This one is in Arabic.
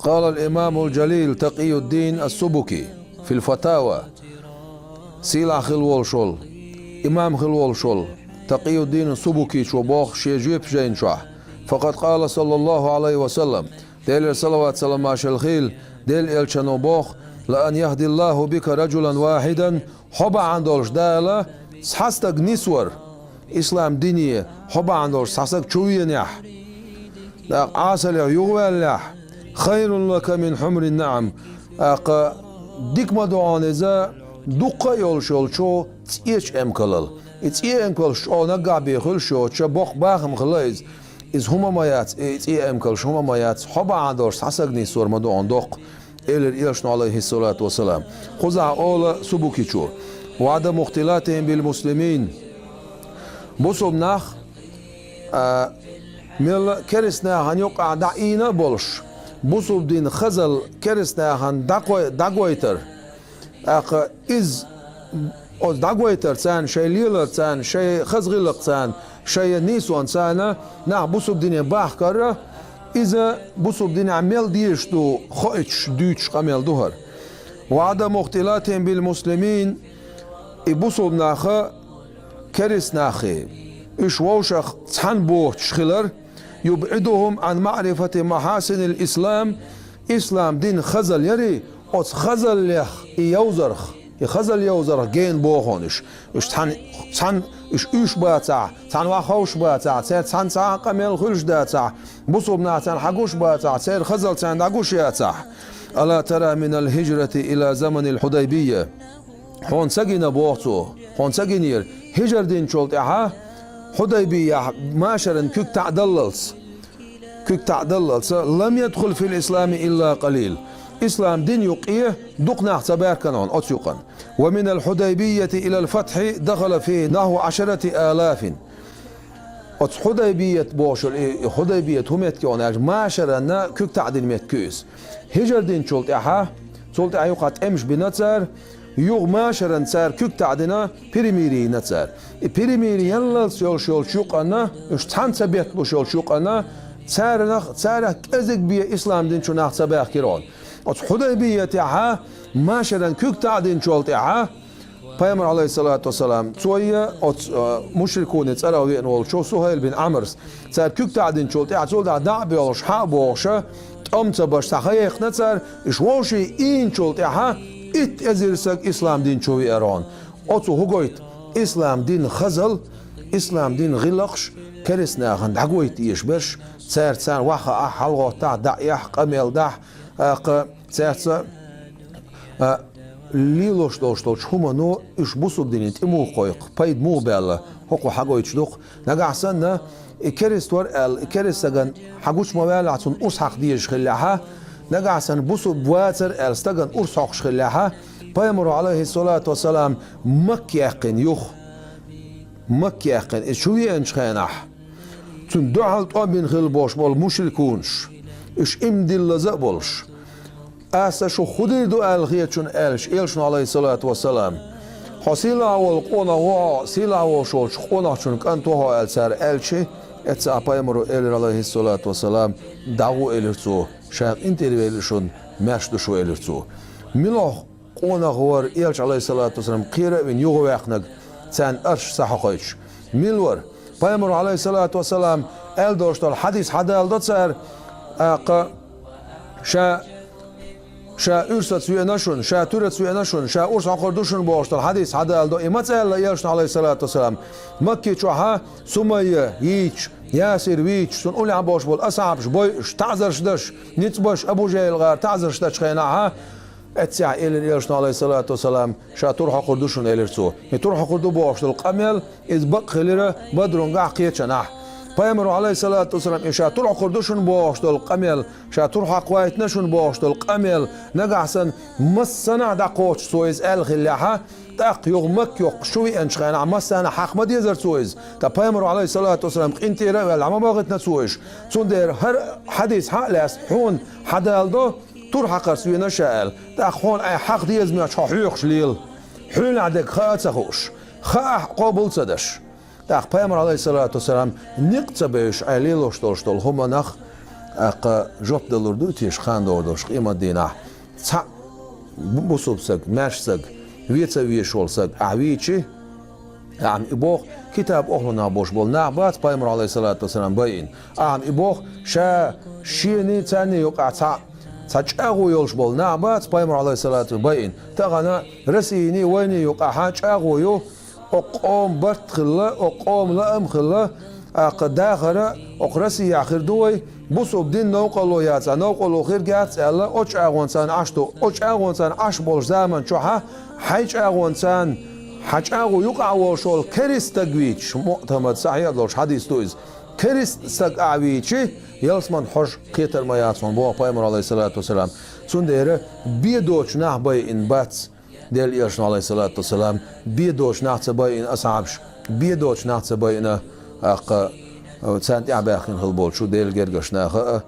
قال الإمام الجليل تقي الدين السبكي في الفتاوى سيلا خلول شول إمام خلول شول تقي الدين السبكي شو بوخ شيجيب جين شاه فقد قال صلى الله عليه وسلم ديل صلوات سلام الخيل ديل الشنو بوخ لأن يهدي الله بك رجلا واحدا حبا عندولش دالا سحستك نسور إسلام دينية حبا عندولش سحستك شوينيح عاسل يغوالح خير لك من حمر النعم ديك مدوان إذا دقا يولشول شو تيش امكلل تي امكل شو نقع بيخل شو تشبوخ باخم خلايز إز هما مايات تي امكل شو هما مايات حبا عندولش سحستك نسور مدوان دق إلى عليه الصلاة والسلام خزع أول سبوكيشو وعدم اختلاطهم بالمسلمين بصوب ناخ مل كرسنا هن يقع دعينا بولش بصوب دين خزل كرسنا هن داغويتر إز داغويتر سان شي ليلر سان شي خزغلق سان شي نيسوان سانا ناخ بصوب دين باخ كره إذا بصوب دين عمل ديشتو خايتش دوتش قمل دهر وعدم اختلاطهم بالمسلمين بصوب ناخا كرس ناخي إش ووشخ تحن بوه شخلر يبعدهم عن معرفة محاسن الإسلام إسلام دين خزل يري أوت خزل لخ يوزرخ يخزل يوزرخ جين بوهونش إش تحن إش باتع تحن واخوش باتع سير تحن ساعة قميل خلش داتع بصوب ناتن حقوش باتع سير خزل تحن داقوش ياتع ألا ترى من الهجرة إلى زمن الحديبية هون سجن بوقته هون سجنير هجر دين شولت حديبية ماشرن كيك تعدللس لم يدخل في الإسلام إلا قليل إسلام دين يقيه دقنا اعتبار كانون أتيقن ومن الحديبية إلى الفتح دخل فيه نحو 10,000 حديبية بوشل حديبية همت كوناج ماشرن كيك تعدل ميت كيس هجر دين شولت يقات امش بنتسر يوغ ماشرن سار كيك تعدنا بريميري نتسر بريميري يلا شول شوقنا اشتحن سبيت بشول شوقنا سار كزك بي اسلام دين شو ناخ سباخ كيرون حديبية تاعها ماشرن كيك تعدين شول تاعها پیامبر عليه الصلاة والسلام تويا مشركون تسألوا ينول شو سهيل بن عمرس سار كيك تعدين شول تاعها تقول دعبي ولا شحابوشة أمت باش تخيخ نتسر إشواشي إين شول تاعها إت أزيرسك إسلام دين شوي إيران أتو هقويت إسلام دين خزل إسلام دين غلقش كرسنا خند هقويت يشبش سار واخا حلقة تاع دعيح قميل دح سار ليلوش دوش هما نو إش بوسوب دين تمو قويق بايد مو بالا هقو هقويت شدوق نقعسنا كريستور كريستغن حقوش موال عطون أرس حق ديش خلاها نقعسن بوسو بواتر استغن أرس حق خلاها بيامر عليه الصلاة والسلام مكيقن يخ مكيقن شوية انشخينح تون دعالت أبين خل باش بول مشركونش إش إمدل لزقبولش أسا شو خدي دو ألغيتشون إلشن عليه الصلاة والسلام حسيلا والقونا هو سيلا وشوش قونا شون كانتوها السار إلشي اتسا پیامبر عليه الصلاة والسلام دعو إلرتو شاق انتري إلشون مشدشو إلرتو ملوخ قونا غور إلش عليه الصلاة والسلام قيرة من يوغو يقنق تان أرش صحقايش ملور پیامبر عليه الصلاة والسلام داشتال حديث حدا داتسر شا ارسات سوی نشون شا تورت سوی نشون شا ارس عقردوشون باشتال حدیث حدا الدو ایمت الا یلشن علیه الصلاة والسلام مکی چوها سمیه هیچ یاسر ویچ سون اولی عباش بول اصعبش بویش تعذرش دش نیت ابو جهل غار تعذرش دش خیناها اتسع یلشن علیه الصلاة والسلام شا تور عقردوشون الرسو تور عقردو باشتال قمل از بق خلیره بدرون قعقیت شنح پیامبر علیه الصلاة والسلام شاتور عقردوشون باشتال قمل شاتور حقوایت نشون باشتال قمل نقعسن مسنا دقوش سويز الخلاها دق يغمك يق شوي انشخان عمسنا حق ما ديزر سويز تا پیامبر علیه الصلاة والسلام انت را العم باغت نسويش چون در هر حدیث حق لاس حون حدال دو تور حق سوي نشال دق حون اي حق ديز ما چاحيخ شليل حون عندك خاص خوش خا قابل صدش داخ پیامبر علیه الصلاة والسلام نقطه بهش علیلوش داشتال هم نخ جوب دلوردو تيش خان دوردوش قيمة دينا تا بوسوبسك ماشسك ويتsa ويشولسك أعويتشي عم إبوخ كتاب أهلنا بوش بول نعبات بايمر عليه الصلاة والسلام باين عم إبوخ شا شيني تاني يقع تاجاغو يولش بول نعبات بايمر عليه الصلاة والسلام باين تغنى رسيني ويني يقع حاجاغو يو أقوم برت خلا أقوم لأم خلا أقداخرة أقرسي آخر دوي بوسو بدين نوقلو ياتsa نوقلو خير جاتsa الله أش أغوانسان أشتو أش أغوانسان أش بولش زمن شوها حيج أغوانسان حج أغو يقع وشول كريست تجويش معتمد صحيح لوش حديث تويز كريست سق أعويشي يلسمن حج كتر ما ياتسون بوا بايمر عليه الصلاة والسلام سنديره بيدوش نه باي إن باتس دل يرشن عليه الصلاة والسلام بيدوش نه تباي إن أصعبش بيدوش نه تباي إن أق سانت عباخين هالبول شو دل جرجش نه